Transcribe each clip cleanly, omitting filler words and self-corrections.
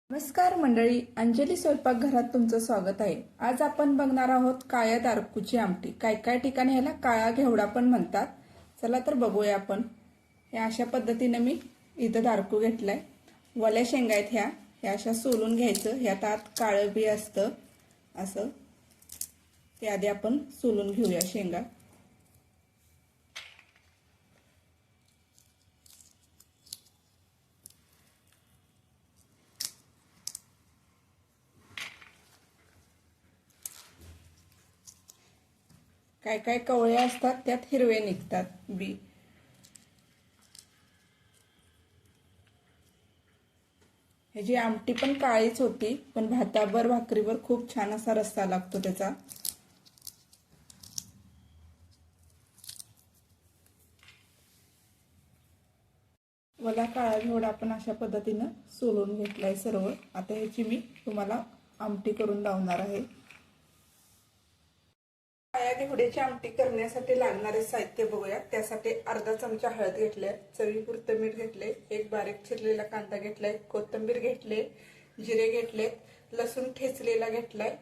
नमस्कार मंडळी, अंजली स्वयंपाकघरात तुमचं स्वागत आहे। आज आपण बघणार आहोत काळ्या दारकूची आमटी। काय ठिकाणी ह्याला काळा घेवडा पण म्हणतात। चला तर बघूया आपण। या अशा पद्धतीने मी इथं दारकू घेतलाय। वल्या शेंगा आहेत ह्या अशा सोलून घ्यायचं। ह्यात आत काळं बी असतं असं। ते आधी आपण सोलून घेऊया शेंगा। काय कवळे असतात त्यात हिरवे निघतात बी। ह्याची आमटी पण काळीच होती, पण भातावर भाकरीवर खूप छान असा रस्सा लागतो त्याचा। वला काळा घेवडा आपण अशा पद्धतीने सोलून घेतलाय सर्व। आता ह्याची मी तुम्हाला आमटी करून लावणार आहे। काळ्या घेवड्याची आमटी करण्यासाठी लागणारे साहित्य बघूया। त्यासाठी अर्धा चमचा हळद घेतले, चवीपुरतं मीठ घेतले, एक बारीक चिरलेला कांदा घेतलाय, कोथिंबीर घेतले, जिरे घेतले, लसूण ठेचलेला घेतलाय,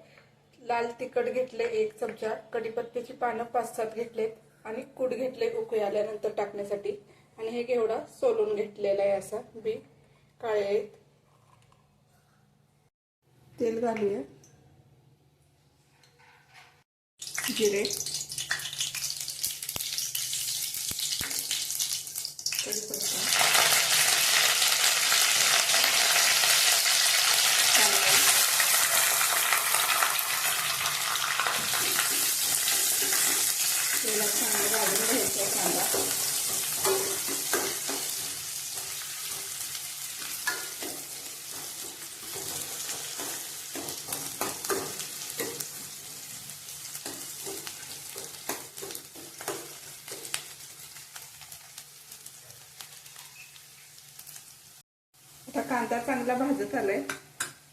लाल तिखट घेतले एक चमचा, कढीपत्त्याची पानं 5-7 घेतलेत आणि कूट घेतले उकळी आल्यानंतर टाकण्यासाठी। आणि हे घेवडा सोलून घेतलेला आहे असा बी काळे आहेत। तेल घालूया, जिरे, कढीपत्ता, कांदा, तेलात चांगलं भाजून घ्यायचा कांदा। आता कांदा चांगला भाजत आलाय,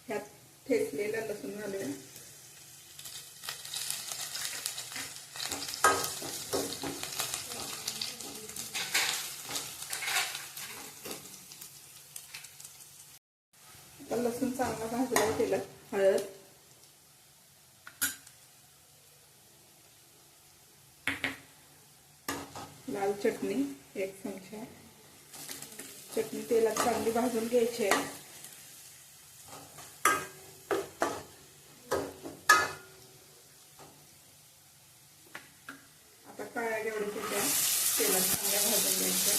ह्यात ठेचलेला लसूण घालूया। आता लसूण चांगला भाजला केला, हळद, लाल चटणी 1 चमचा, चटणी तेलात चांगली भाजून घ्यायची आहे। आता काळ्या घेवड्याच्या तेलात चांगल्या भाजून घ्यायच्या।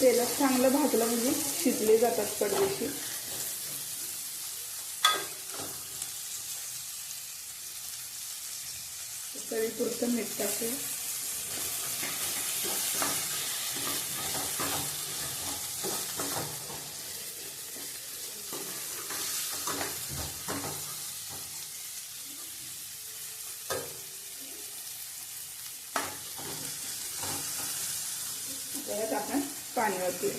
तेलात चांगलं भाजलं म्हणजे शिजले जातात पडदेशी। चवीपुरतं मीठ टाकूया, त्यात आपण पाणी ओतूया।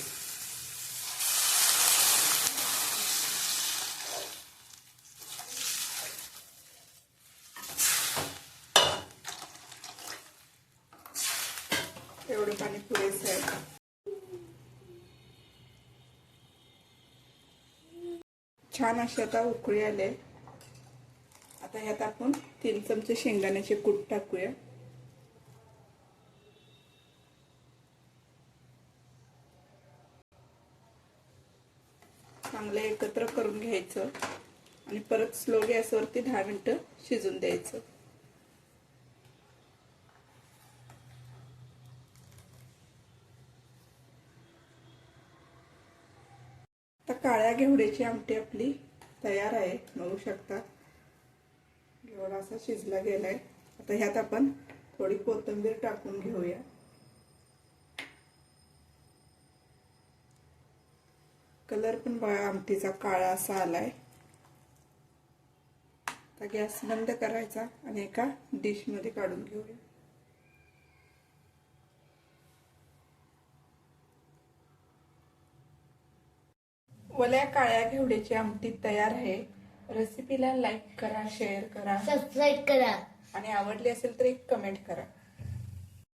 एवढं पाणी पुरेसं आहे। छान अशी आता उकळी आले। आता ह्यात आपण 3 चमचे शेंगदाण्याचे कूट टाकूया। चांगलं एकत्र करून घ्यायचं आणि परत स्लो गॅसवरती 10 मिनिटं शिजून द्यायचं। आता काळ्या घेवड्याची आमटी आपली तयार आहे, बघू शकता। घेवडा असा शिजला गेलाय। आता ह्यात आपण थोडी कोथिंबीर टाकून घेऊया। कलर पण बघा आमटीचा काळा असा आलाय। आता गॅस बंद करायचा आणि एका डिश मध्ये काढून घेऊया। ओल्या काळ्या घेवड्याची आमटी तयार आहे. रेसिपीला लाईक करा, शेअर करा सबस्क्राईब करा. आणि आवडली असेल तर एक कमेंट करा.